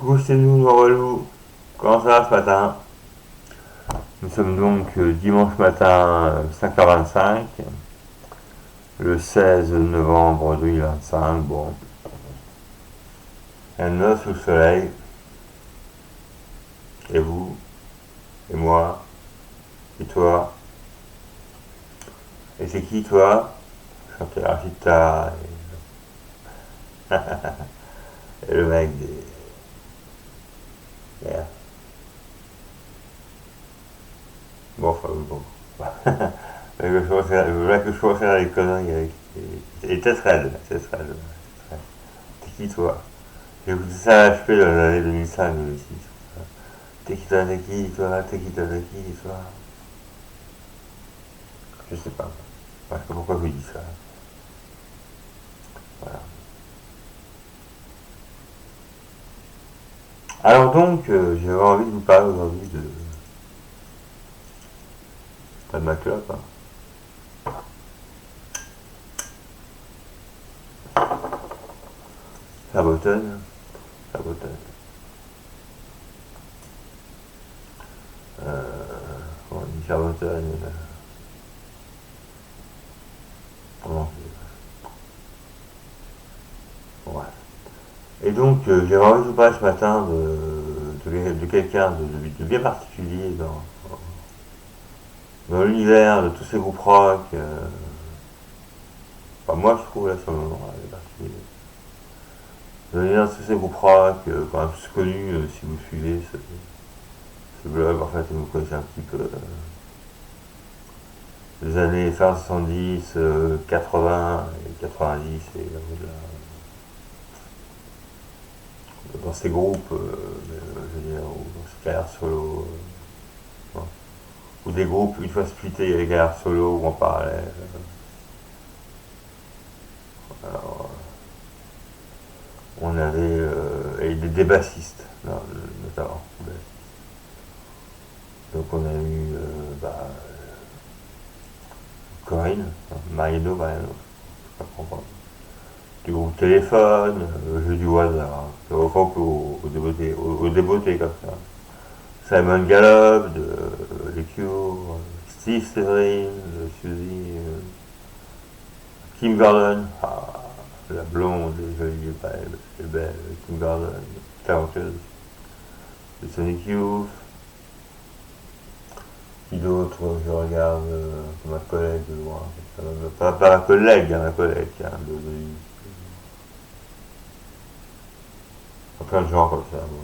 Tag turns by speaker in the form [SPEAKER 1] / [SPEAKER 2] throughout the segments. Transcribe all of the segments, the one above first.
[SPEAKER 1] Coucou, c'est nous, relou. Comment ça va ce matin? Nous sommes donc dimanche matin 5h25, le 16 novembre 2025. Bon, un neuf sous le soleil. Et vous? Et moi? Et toi? Et c'est qui toi? Chanteur la guitare et le mec des. Merde. Bon, enfin, bon. Je voulais que je fasse faire les conneries avec. Et tête raide, tête raide. T'es qui toi? J'ai écouté ça à HP dans l'année 2005-2006. T'es qui toi, t'es qui toi? Je sais pas. Je sais pas pourquoi je dis ça. Voilà. Alors donc, j'avais envie de vous parler aujourd'hui de. Pas de ma clope, hein. Sabotonne. Sabotonne. Comment on dit Sabotonne? Comment ouais. Et donc, j'avais envie de vous parler ce matin de quelqu'un de bien particulier dans l'univers de tous ces groupes rock. Enfin, moi, je trouve là, sur le moment, il est particulier. Dans l'univers de tous ces groupes rock, quand même plus connus, si vous suivez ce blog, en fait, vous connaissez un petit peu les années fin 70, 80 et 90, et dans ces groupes, je veux dire, ou dans ces carrières solo, non. Ou des groupes, une fois splittés, il y a des carrières solo ou en parallèle. Alors, on avait et des bassistes, notamment. Donc on a eu Corinne, Mariano, je sais pas comprendre. Du groupe Téléphone, jeu du hasard, au fond au débeauté comme ça. Simon Gallup, de Les Cure, Steve Severin, de Suzy, Kim Gordon, la blonde, jolie et belle, Kim Gordon, talentueuse, de Sonic Youth. Qui d'autre je regarde ma collègue de loin. Pas ma collègue, hein, ma collègue, hein, plein de gens comme ça. Bon.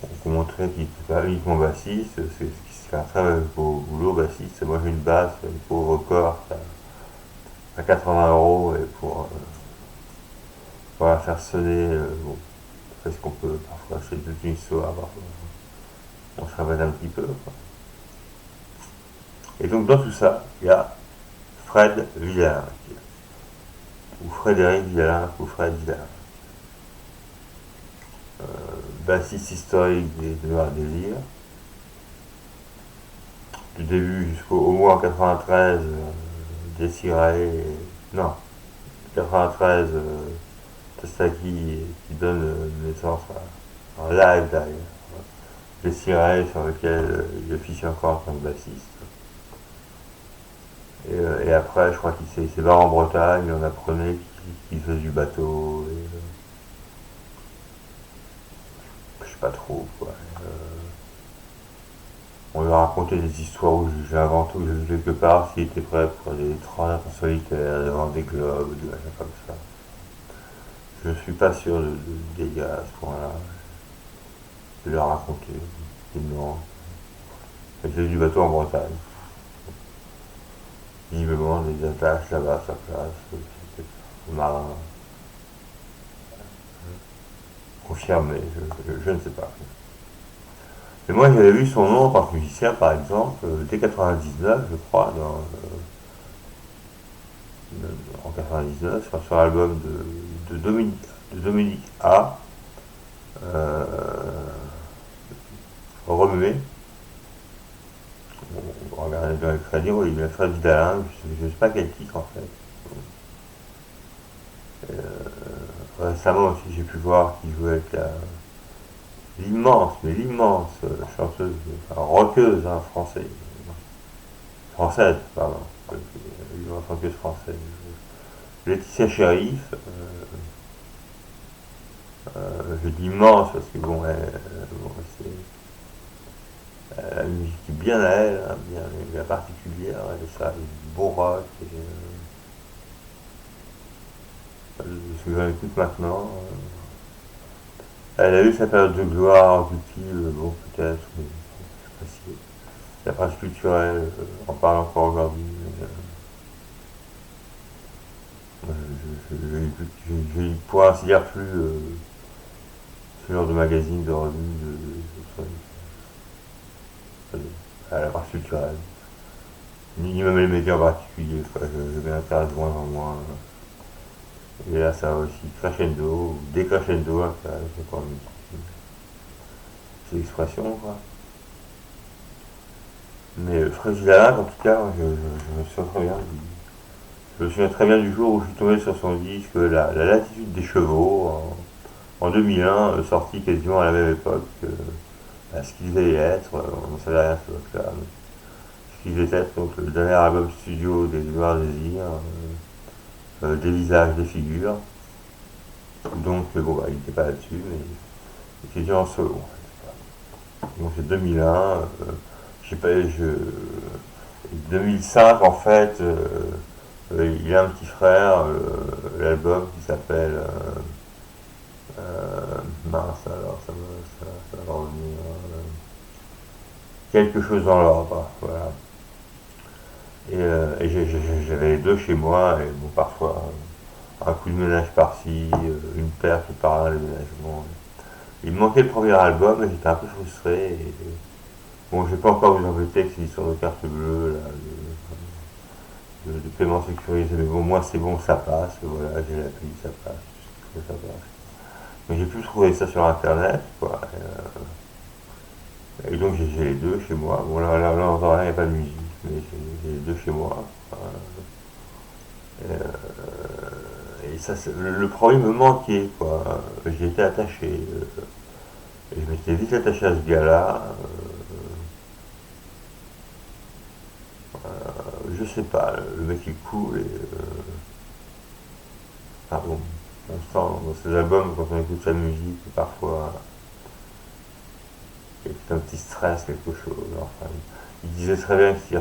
[SPEAKER 1] On peut montrer qu'il n'était pas uniquement bassiste, c'est ce qui se fait un très beau boulot bassiste. Moi j'ai une basse, une pauvre corps à 80 € et pour la faire sonner, bon, c'est ce qu'on peut parfois, c'est toute une histoire, parfois. On se répète un petit peu. Quoi. Et donc dans tout ça, il y a Fred Villain, ou Frédéric Villain, ou Fred Villain. Bassiste historique des Noirs Désirs. Du début jusqu'au au moins en 93, Desiree, non, 93, Tostaki qui donne naissance à un live d'ailleurs. Desiree sur lequel il officie encore en tant que bassiste. Et après, je crois qu'il s'est barré en Bretagne, on apprenait qu'il faisait du bateau. Et, je sais pas trop, quoi. On lui a raconté des histoires où j'ai inventé, où j'ai vu quelque part s'il était prêt pour des trans en solitaire, devant des globes, des machins comme ça. Je ne suis pas sûr des gars à ce point-là. Je lui ai raconté. Non. Il faisait du bateau en Bretagne. Visiblement, des attaches là-bas à sa place. C'était marin. Confirmé, je ne sais pas. Et moi j'avais vu son nom en tant que musicien par exemple dès 99 je crois en 99 sur l'album de Dominique A euh, Remué. On regardait dans les crédits, il a fait Vidalin, je ne sais pas quel titre en fait. récemment aussi, j'ai pu voir qu'il jouait avec l'immense chanteuse, enfin, rockeuse, hein, française, pardon, une chanteuse française. Laetitia Sheriff, je dis immense parce que bon, bon, elle a une musique bien à elle, hein, bien particulière, elle est ça, du beau rock, ce que j'en écoute maintenant. Elle a eu sa période de gloire, bon peut-être, mais je sais pas si la presse culturelle en parle encore aujourd'hui. J'ai pour ainsi dire plus ce genre de magazine, de revue, à la presse culturelle. Ni même les médias en particulier, quoi. Je m'intéresse de moins en moins. Et là, ça va aussi crescendo, ou décrescendo, hein, ça, je sais pas, c'est l'expression, quoi. Mais Frégilac, en tout cas, je me souviens très bien. Je me souviens très bien du jour où je suis tombé sur son disque La latitude des chevaux, en 2001, sorti quasiment à la même époque que ce qu'il devait être, on ne savait rien à ce là ce qu'il devait être, donc le dernier album studio des Noirs Désirs, des visages, des figures. Donc, bon, bah, il n'était pas là-dessus, mais il était déjà en solo. Donc c'est 2001, je sais pas, 2005 en fait, il a un petit frère, l'album qui s'appelle mince alors ça va revenir, quelque chose dans l'ordre, voilà. Et j'avais les deux chez moi, et bon, parfois un coup de ménage par-ci, une perte par là, le ménagement. Il me manquait le premier album et j'étais un peu frustré. Bon, j'ai pas encore vu embêter avec ces histoires de carte bleue, là, de paiement sécurisé, mais bon, moi c'est bon, ça passe, voilà, j'ai l'appli, ça passe, ça passe. Mais j'ai pu trouver ça sur internet, quoi. Et donc j'ai les deux chez moi. Bon, là on entend rien, il n'y a pas de musique, mais j'ai les deux chez moi. Et ça, le premier me manquait, quoi. J'y étais attaché. Et je m'étais vite attaché à ce gars-là. Je sais pas, le mec est cool et. Enfin bon, on sent dans ses albums, quand on écoute sa musique, parfois, il y a un petit stress, quelque chose. Enfin, il disait très bien que s'il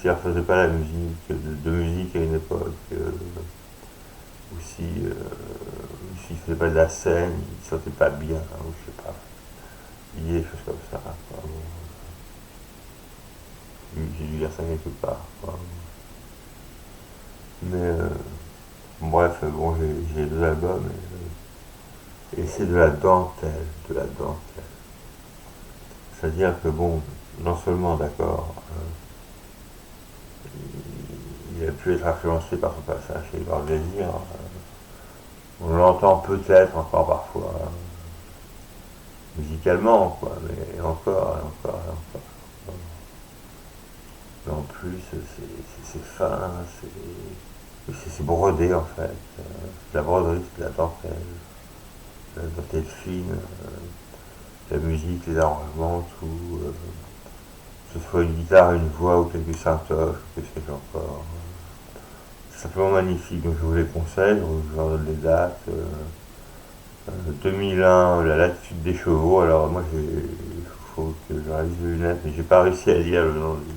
[SPEAKER 1] ne refaisait pas la musique, de musique à une époque, ou s'il ne faisait pas de la scène, il ne se sentait pas bien, hein, ou je sais pas. Il dit des choses comme ça, quoi. Bon, j'ai dû lire ça quelque part, quoi. Mais bref, bon, j'ai deux albums et c'est de la dentelle, de la dentelle. C'est-à-dire que bon, non seulement d'accord, il a pu être influencé par son passage chez Grand Désir, on l'entend peut-être encore parfois musicalement, quoi, mais encore, et encore, et encore. Mais en plus, c'est fin, c'est brodé en fait. La broderie, c'est de la dentelle fine, la musique, les arrangements, tout. Que ce soit une guitare, une voix ou quelques synthoches, ou que sais-je encore. C'est simplement magnifique, donc je vous les conseille, je vous en donne les dates. 2001, la latitude des chevaux, alors moi il faut que je réalise les lunettes, mais j'ai pas réussi à lire le nom du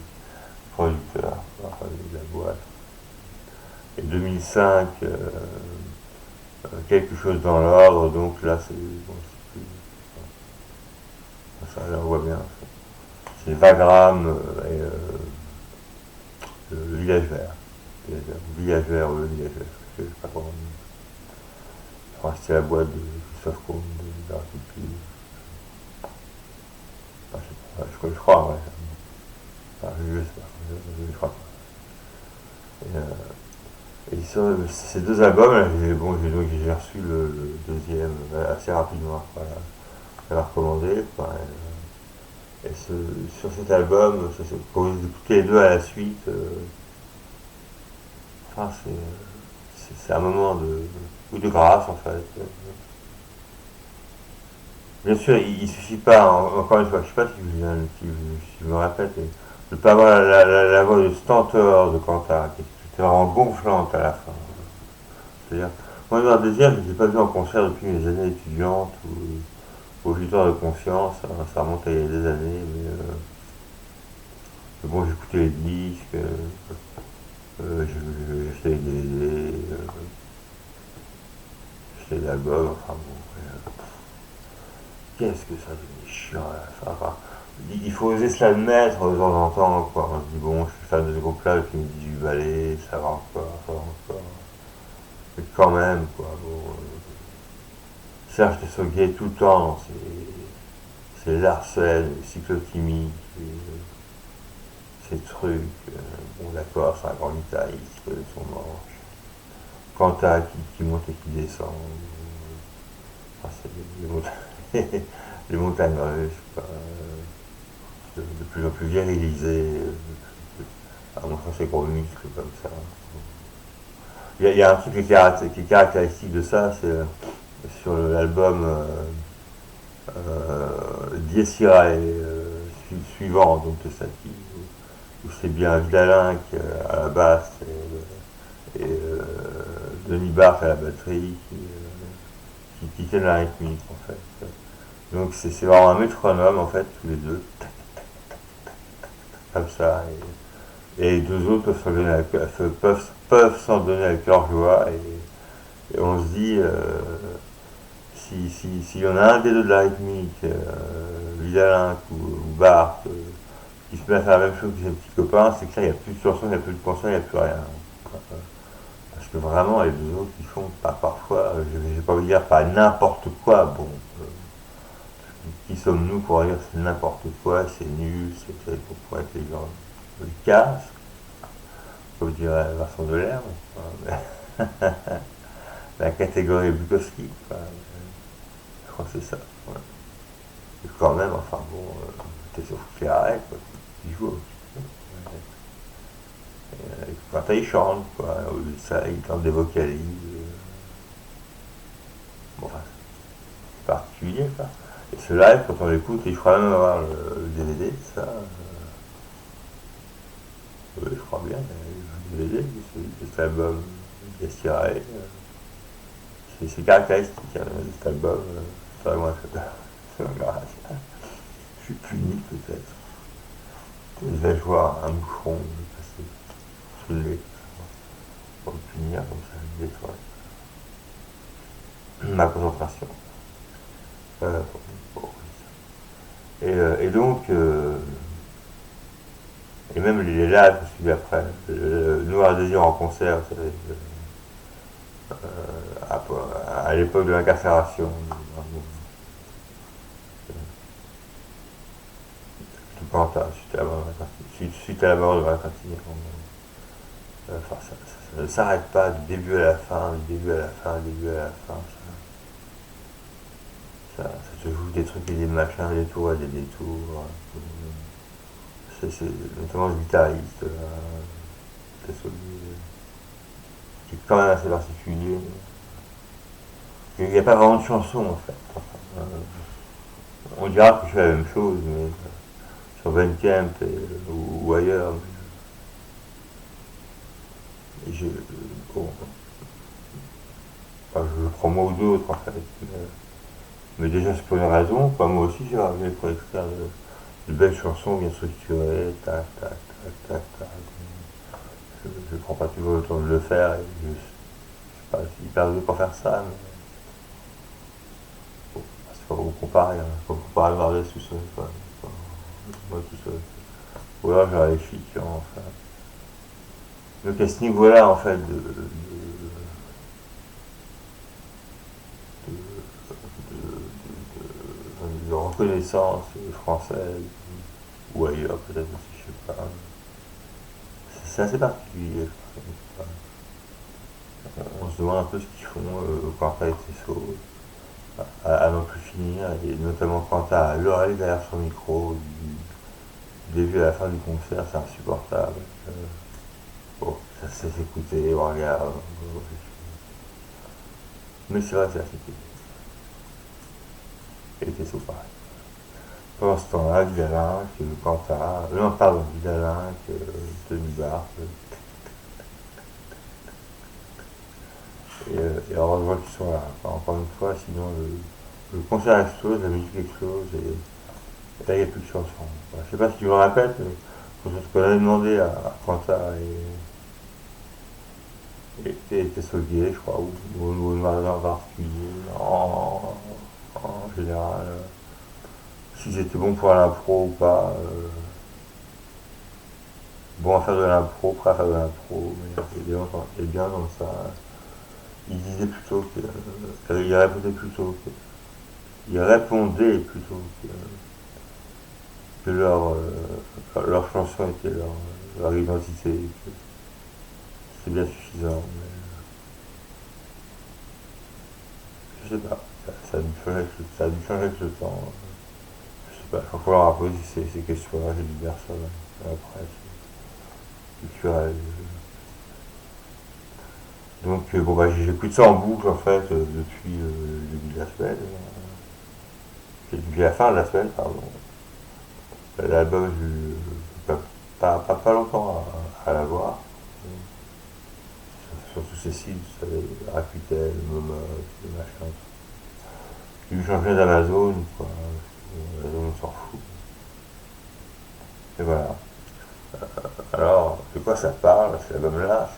[SPEAKER 1] producteur, enfin, de la boîte. Et 2005, quelque chose dans l'ordre, donc là c'est bon, plus, ça là, on voit bien. C'est Vagram le village vert. Village vert, le village vert, je sais pas comment. Enfin, c'était la boîte de Christophe Combe, de la culture. Enfin, je crois, ouais. Enfin, je sais pas, je crois pas. Et sur ces deux albums, là, j'ai reçu le deuxième assez rapidement, voilà, j'avais recommandé. Quoi, et sur cet album, quand vous écoutez les deux à la suite, enfin, c'est un moment ou de grâce en fait. Bien sûr, il ne suffit pas, encore une fois, je ne sais pas si je me répète, de ne pas avoir la voix de stentor de Cantat, qui était vraiment gonflante à la fin. C'est-à-dire, moi, Noir Désir, je ne l'ai pas vu en concert depuis mes années étudiantes ou aux victoires de conscience, hein, ça remonte à il y a des années, mais bon, j'écoutais les disques, j'ai acheté des DVD, j'ai acheté des albums, enfin bon, qu'est-ce que ça devenait chiant à la fin. Enfin, il faut oser se l'admettre de temps en temps, quoi. On se dit, bon, je suis fan de ce groupe-là depuis 18 balais, ça va encore, ça va encore. Mais quand même, quoi, bon, Serge Tessoguet tout le temps, c'est Larsen, cyclotimie, ces trucs, bon d'accord, c'est un grand guitariste, son manche. Quanta qui monte et qui descend, c'est les montagnes, les montagnes russes, quoi, de plus en plus virilisées, à montrer ses gros muscles comme ça. Il y a un truc qui est caractéristique de ça, c'est sur l'album Dies Irae suivant, donc de Satie, où c'est bien Vidalin à la basse et Denis Barthes à la batterie qui tiennent la rythmique en fait. Donc c'est vraiment un métronome en fait, tous les deux, comme ça. Et les deux autres peuvent s'en donner avec leur joie. Et on se dit, si on a un des deux de la rythmique, Vidalin ou Barthes, qui se met à faire la même chose que ses petits copains, c'est que là, il n'y a plus de chansons, il n'y a plus de concerts, il n'y a plus rien. Parce que vraiment, les deux autres, ils font pas parfois, je ne vais pas vous dire pas n'importe quoi, bon, qui sommes-nous pour dire c'est n'importe quoi, c'est nul, c'est pour être les gens le casse, comme dirait Vincent Delerme, la catégorie Bukowski, quoi. Je crois que c'est ça. Ouais. Et quand même, enfin bon, t'es sur Ferrari, quoi, qui joue. Quand il chante, quoi, ça, il tente des vocalises. Bon, enfin, c'est particulier, quoi. Et ce live, quand on l'écoute, et je crois même avoir le DVD, ça. Oui, je crois bien, le DVD de cet album Destirae. C'est caractéristique, hein, cet album. Ça, moi, ça m'embarrasse. Je suis puni, peut-être. Je vais voir un moucheron passer sous le nez pour me punir, comme ça, je détruis ma concentration. Euh, bon, et donc, et même les lives suivis après, Noir Désir en concert, à l'époque de l'incarcération, tout Quentin, suite à la mort de Valentin Tignon. Enfin, ça ne s'arrête pas du début à la fin, du début à la fin, du début à la fin. Ça te joue des trucs et des machins, des tours et des détours. C'est notamment le guitariste, qui est quand même assez particulier. Il n'y a pas vraiment de chanson en fait. Euh, on dira que je fais la même chose, mais sur Bandcamp ou ailleurs. Et bon, enfin, je prends moi ou d'autres en fait. Mais déjà c'est pour une raison, quoi. Moi aussi j'ai arrivé pour écrire de belles chansons bien structurées, tac, tac, tac, tac, tac. Je ne prends pas toujours le temps de le faire et je sais pas, c'est hyper dur pour faire ça, mais bon, c'est pas pour comparer, hein. C'est pas pour comparer le Marvel tout seul, quoi. Moi tout seul. Ou alors j'aurais les filles qui en enfin. Donc à ce niveau-là en fait de reconnaissance française ou ailleurs peut-être aussi, je sais pas. C'est assez particulier. On se demande un peu ce qu'ils font quand t'as été sauvé à n'en plus finir, et notamment quand t'as l'oreille derrière son micro, du début à la fin du concert, c'est insupportable. Bon, ça se laisse écouter, on regarde. Mais c'est vrai que c'est assez cool. Et t'es sous pareil. Pendant ce temps-là, Vidalin, que Quentin, non pardon, Vidalin, que Denis Barthes, et heureusement qu'ils sont là. Enfin, encore une fois, sinon le concert explose, la musique explose, et là il n'y a plus de chansons. Enfin, je sais pas si tu me répètes, mais ce qu'on avait demandé à Quentin et Sauvier, je crois, ou le magasin en particulier, en général, s'ils étaient bons pour l'impro ou pas. Bon à faire de l'impro, prêt à faire de l'impro, mais il est bien dans ça. Il disait plutôt que. Il répondait plutôt que. Il répondait plutôt que leur chanson était leur identité. Que c'est bien suffisant. Mais je sais pas. Ça a dû changer avec le temps. Je sais pas. Il faut leur poser ces questions-là. J'ai dit personne dans la presse culturelle. Donc bon bah j'écoute ça en boucle en fait depuis le début de la semaine. Depuis la fin de la semaine, pardon. L'album, j'ai eu pas longtemps à l'avoir. Surtout Cécile, vous savez, Rakuten, Momo, les machins. J'ai dû changer d'Amazon, quoi. Amazon, on s'en fout. Et voilà. Alors, de quoi ça parle, cet album-là?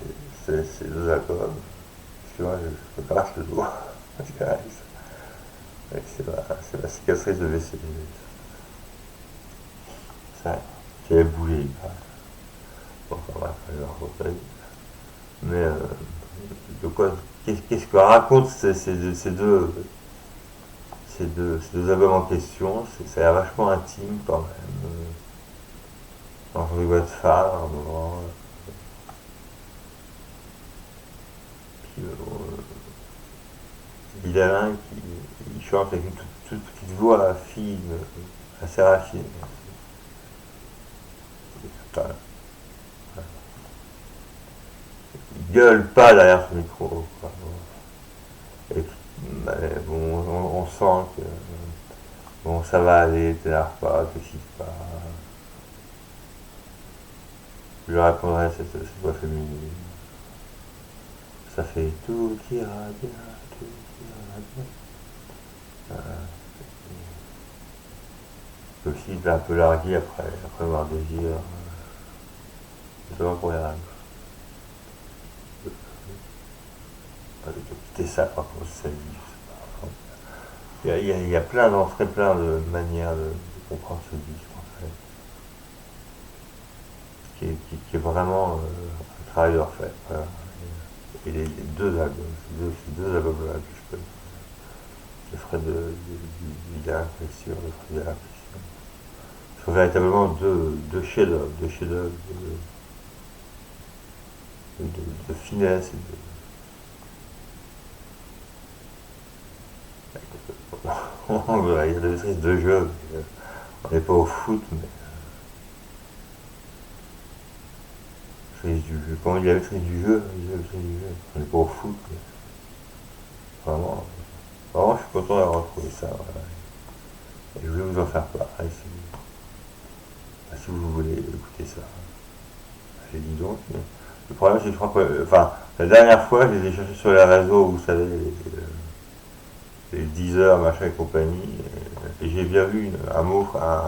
[SPEAKER 1] C'est deux albums. Excuse-moi, je me crache le doigt. C'est la cicatrice de WC. Ça, j'avais bougé. Bon, enfin bref, je vais rencontrer. Mais de quoi, qu'est-ce que racontent ces deux albums en question? Ça a l'air vachement intime quand même. Dans une voix de phare, à un moment. Puis Vidalin qui il chante avec une toute petite voix fine, assez raffinée. Enfin, il gueule pas derrière son micro, quoi. Et, bon, on sent que bon, ça va aller, t'énerve pas, t'excite pas. Je répondrai cette voix féminine. Ça fait tout ira bien, tout ira bien. Aussi, il l'a un peu largué après avoir désir. Je vois pour rien. Quitter ça par contre sa vie. Il y a plein de manières de comprendre ce disque en fait. Qui est vraiment un travail de refait. Voilà. Et les deux albums, ces deux albums-là que je peux. Le Fred de l'impression, le Fred de l'impression. Ce sont véritablement deux chefs-d'œuvre, de finesse il y a des maîtrises de jeu. On n'est pas au foot, mais maîtrise du jeu. Comment il y a la maîtrise du jeu, on n'est pas au foot, mais vraiment, vraiment, je suis content d'avoir retrouvé ça. Voilà. Et je vais vous en faire part. Si vous voulez écouter ça. J'ai dit donc. Mais le problème, c'est que je crois que. Enfin, la dernière fois, je les ai cherchés sur les réseaux, vous savez, les 10 heures, machin et compagnie. Et j'ai bien vu un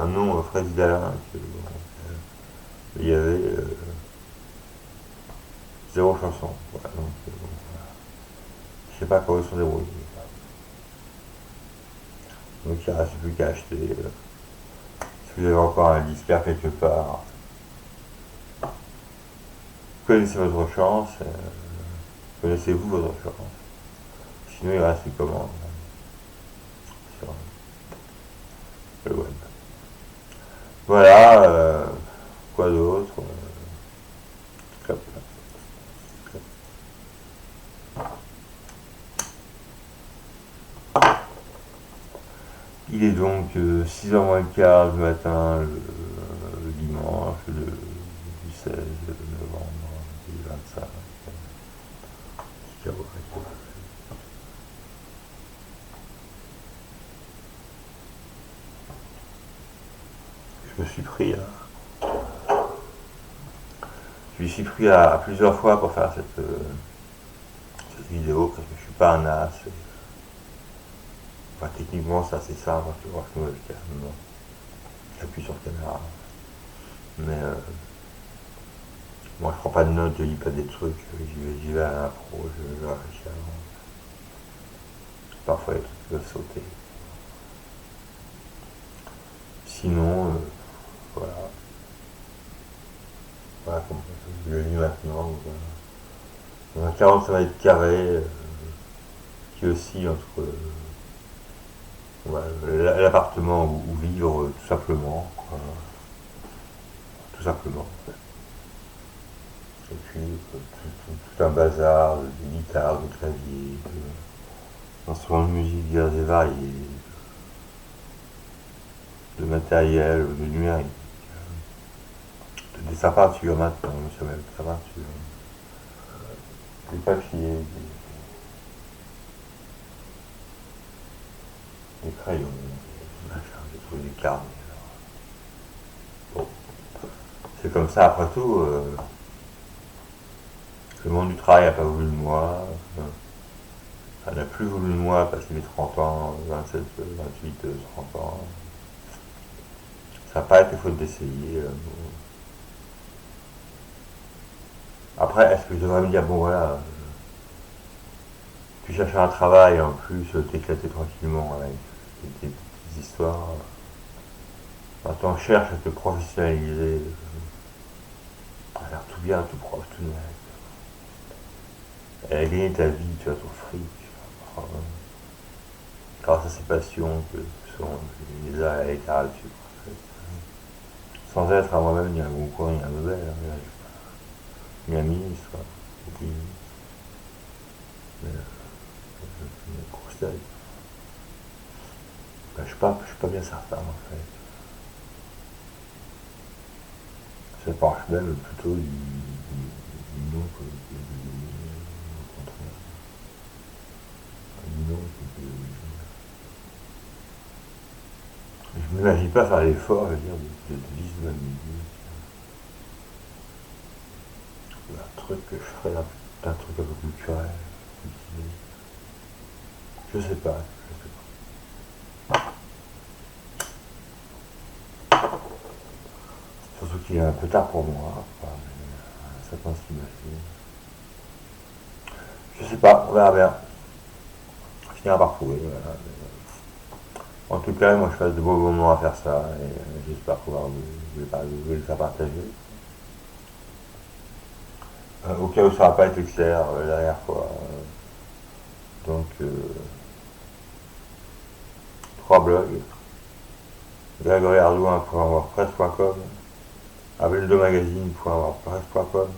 [SPEAKER 1] nom, Fred Vidalin, que, il y avait zéro chanson. Voilà, donc, je sais pas comment ils sont débrouillés. Donc il ne reste plus qu'à acheter. Si vous avez encore un disquaire quelque part, connaissez votre chance. Connaissez-vous votre chance. Sinon, il reste les commandes sur le web. Voilà. Quoi d'autre? Il est donc 6h moins le quart du matin, le dimanche, du 16 novembre 2025. je me suis pris je me suis pris à plusieurs fois pour faire cette vidéo parce que je suis pas un as. Enfin, techniquement, c'est assez simple, tu vois, je me j'appuie sur caméra. Mais moi, je prends pas de notes, je lis pas des trucs, j'y vais à l'impro, je réfléchis avant. Parfois, les trucs peuvent sauter. Sinon, voilà. Voilà comment je le lis maintenant. Dans un 45 mètres carrés qui oscille entre l'appartement où vivre tout simplement. Quoi. Tout simplement. Et puis tout un bazar de guitares, de claviers, d'instruments de musique divers et variés, de matériel, de numérique, de dessins peinture maintenant, monsieur même dessins peinture, des papiers, des crayons, des machins, des trucs, des carnets. Bon, c'est comme ça après tout. Le monde du travail n'a pas voulu de moi. Elle n'a plus voulu de moi passer mes 30 ans, 27, 28, 30 ans. Ça n'a pas été faute d'essayer. Après, est-ce que je devrais me dire, bon voilà, tu cherches un travail en plus, t'éclater tranquillement avec tes petites histoires. Maintenant, cherche à te professionnaliser, à faire tout bien, tout proche, tout net. Et à gagner ta vie, tu as ton fric. Grâce à ces passions que sont les arts et la littérature. En fait. Sans être à moi-même ni un Goncourt, ni un Nobel, ni un ministre, ni une grosse tête. Ben, je suis pas bien certain en fait. Ça penche même plutôt du non que du contraire. Du non que je m'imagine pas faire l'effort, je veux dire, de vivre ma musique. Un truc que je ferais, un truc un peu culturel. Je sais pas, je sais pas. Surtout qu'il est un peu tard pour moi, quoi, mais ça pense qu'il m'a fait. Je sais pas, on verra bien. On finira par trouver, voilà. En tout cas, moi je passe de beaux moments à faire ça et j'espère pouvoir vous le faire partager. Au cas où ça n'a pas été clair la dernière fois. Donc, 3 blogs. GrégoryArdouin.wordpress.com, abeldomagazine.wordpress.com,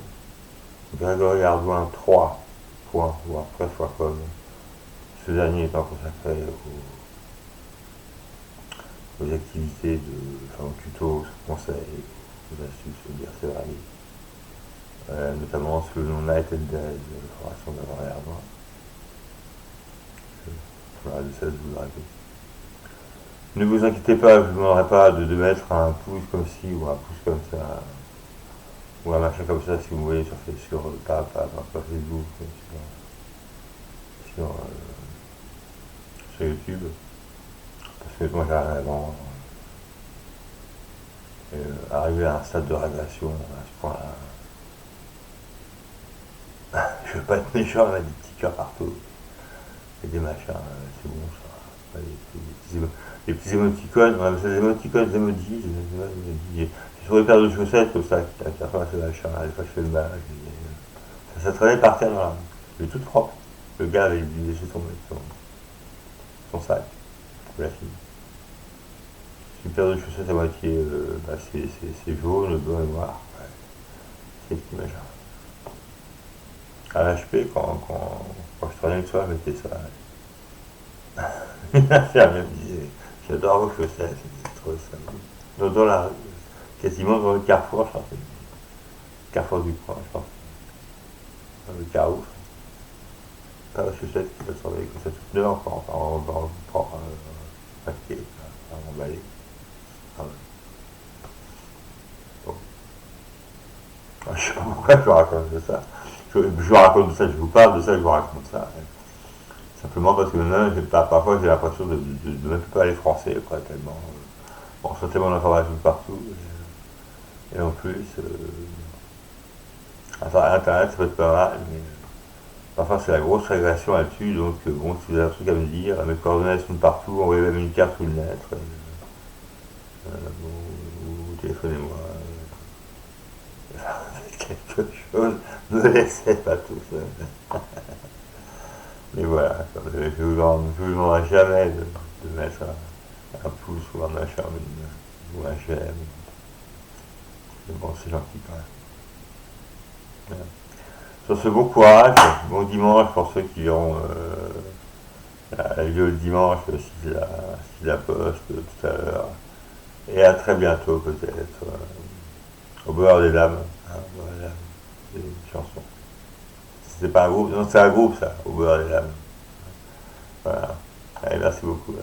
[SPEAKER 1] GrégoryArdouin3.wordpress.com. Ce dernier étant consacré aux activités aux tutos, aux conseils, aux astuces, aux diverses variées. Notamment sous le nom Night and Days, formation de Grégory Ardouin. Voilà, de ça, je vous le répète. Ne vous inquiétez pas, je ne vous demanderai pas de mettre un pouce comme ci ou un pouce comme ça, ou un machin comme ça si vous voyez pas Facebook, sur, sur YouTube, parce que moi j'ai rien à vendre. Arriver à un stade de régression à ce point-là, je veux pas être méchant, mais des petits cœurs partout, et des machins, c'est bon ça. Les petits émoticônes, on appelle ça des émoticônes, des emojis, sur les paires de chaussettes comme ça, qui ressemblent à ces machins, des fois je fais le mal, ça traînait par terre dans la rue. Il est tout propre. Le gars avait laissé son sac, la fille. Une paire de chaussettes à moitié, c'est jaune, blanc et noir. Ouais. C'est le petit machin. À l'HP, quand je traînais le soir, je mettais ça. Une infirmière me disait, j'adore vos chaussettes, c'est trop ça. Dans la rue, quasiment dans le carrefour, je pense. Carrefour du coin, je pense. Dans le carrefour. Pas aux chaussettes qui peuvent surveiller comme ça toute neuve encore, en paquet, en emballé. Ah ouais. Je sais pas pourquoi je vous raconte ça. Je vous raconte ça, je vous parle de ça, je vous raconte ça. Simplement parce que maintenant, parfois j'ai l'impression de même plus parler français, quoi, tellement. Bon, ça tellement d'informations partout. Et en plus, Internet, ça peut être pas mal, mais parfois c'est la grosse régression là-dessus. Donc, bon, si vous avez un truc à me dire, mes coordonnées sont partout, envoyez même une carte ou une lettre. Ou téléphonez-moi. Quelque chose, ne laissez pas tout seul. Mais voilà, je vous demanderai jamais de mettre un pouce ou un machin ou un j'aime. Mais bon, c'est gentil quand même. Voilà. Sur ce, bon courage, bon dimanche pour ceux qui verront la vidéo le dimanche, si la poste tout à l'heure. Et à très bientôt peut-être, au beurre des dames. Hein, voilà, c'est une chanson. C'était pas un groupe, non c'est un groupe ça, au beurre des dames. Voilà. Allez, merci beaucoup.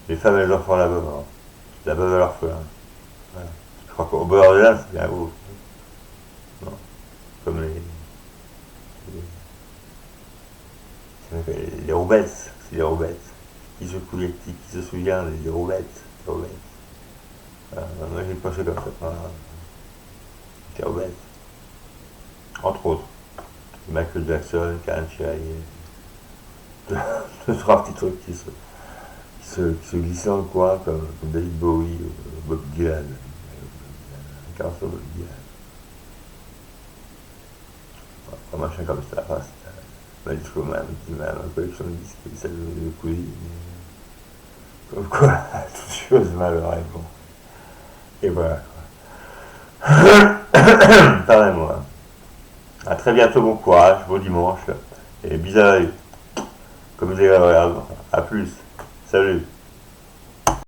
[SPEAKER 1] Les femmes et les enfants la veuve, hein. La veuve à l'orphelin. Voilà. Je crois qu'au beurre des dames, c'est bien groupe. Non. Comme les roubettes, c'est les roubettes. Qui se souvient des roubettes, les roubettes. Voilà. Moi j'ai pensé comme ça. Voilà. Les roubettes. Entre autres. Michael Jackson, Karen Cherry. Deux, trois petits trucs qui se glissaient dans le coin comme David Bowie ou Bob Dylan. Carson Bob Dylan. Un machin comme ça. Enfin, ma discoman qui m'a ma collection de disques, celle de cousine. Comme quoi, toutes choses malheureuses. Bon. Et voilà. Pardonnez-moi. À très bientôt, bon courage, bon dimanche. Et bisous à l'œil. Comme je regarde. À plus. Salut.